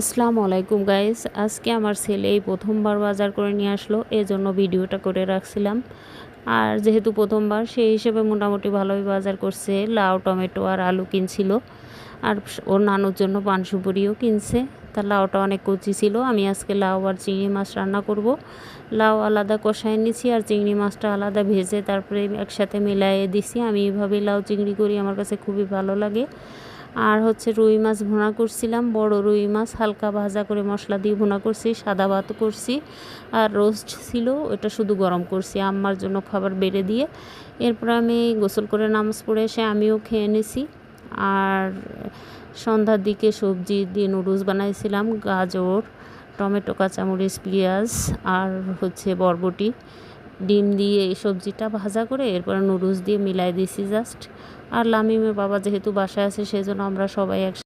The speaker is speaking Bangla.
আসসালামু আলাইকুম গাইস, আজকে আমার ছেলে এই প্রথমবার বাজার করে নিয়ে আসলো, এজন্য ভিডিওটা করে রাখছিলাম। আর যেহেতু প্রথমবার সেই হিসেবে মোটামুটি ভালোই বাজার করছে। লাউ, টমেটো আর আলু কিনছিল। আর ওর নানুর জন্য পানসুপুরিও কিনছে। তার লাউটা অনেক কচি ছিল। আমি আজকে লাউ আর চিংড়ি মাছ রান্না করব। লাউ আলাদা কষায় নিছি আর চিংড়ি মাছটা আলাদা ভেজে তারপরে একসাথে মিলাইয়ে দিছি। আমি এইভাবেই লাউ চিংড়ি করি, আমার কাছে খুবই ভালো লাগে। আর হচ্ছে রুই মাছ ভুনা করছিলাম, বড় রুই মাছ হালকা ভাজা করে মশলা দিয়ে ভুনা করছি, সাদা ভাত করছি আর রোস্ট ছিল, ওটা শুধু গরম করছি আম্মার জন্য খাবার বেড়ে দিয়ে। এরপর আমি গোসল করে নামাজ পড়ে এসে আমিও খেয়ে নিছি। আর সন্ধ্যার দিকে সবজি দিয়ে নুডলস বানাইছিলাম, গাজর, টমেটো, কাঁচামরিচ, পেঁয়াজ আর হচ্ছে বরবটি, ডিম দিয়ে এই সবজিটা ভাজা করে এরপর নুডলস দিয়ে মিলাই দিছি জাস্ট। আর লামিমের বাবা যেহেতু বাসায় আছে সেজন্য আমরা সবাই একসাথে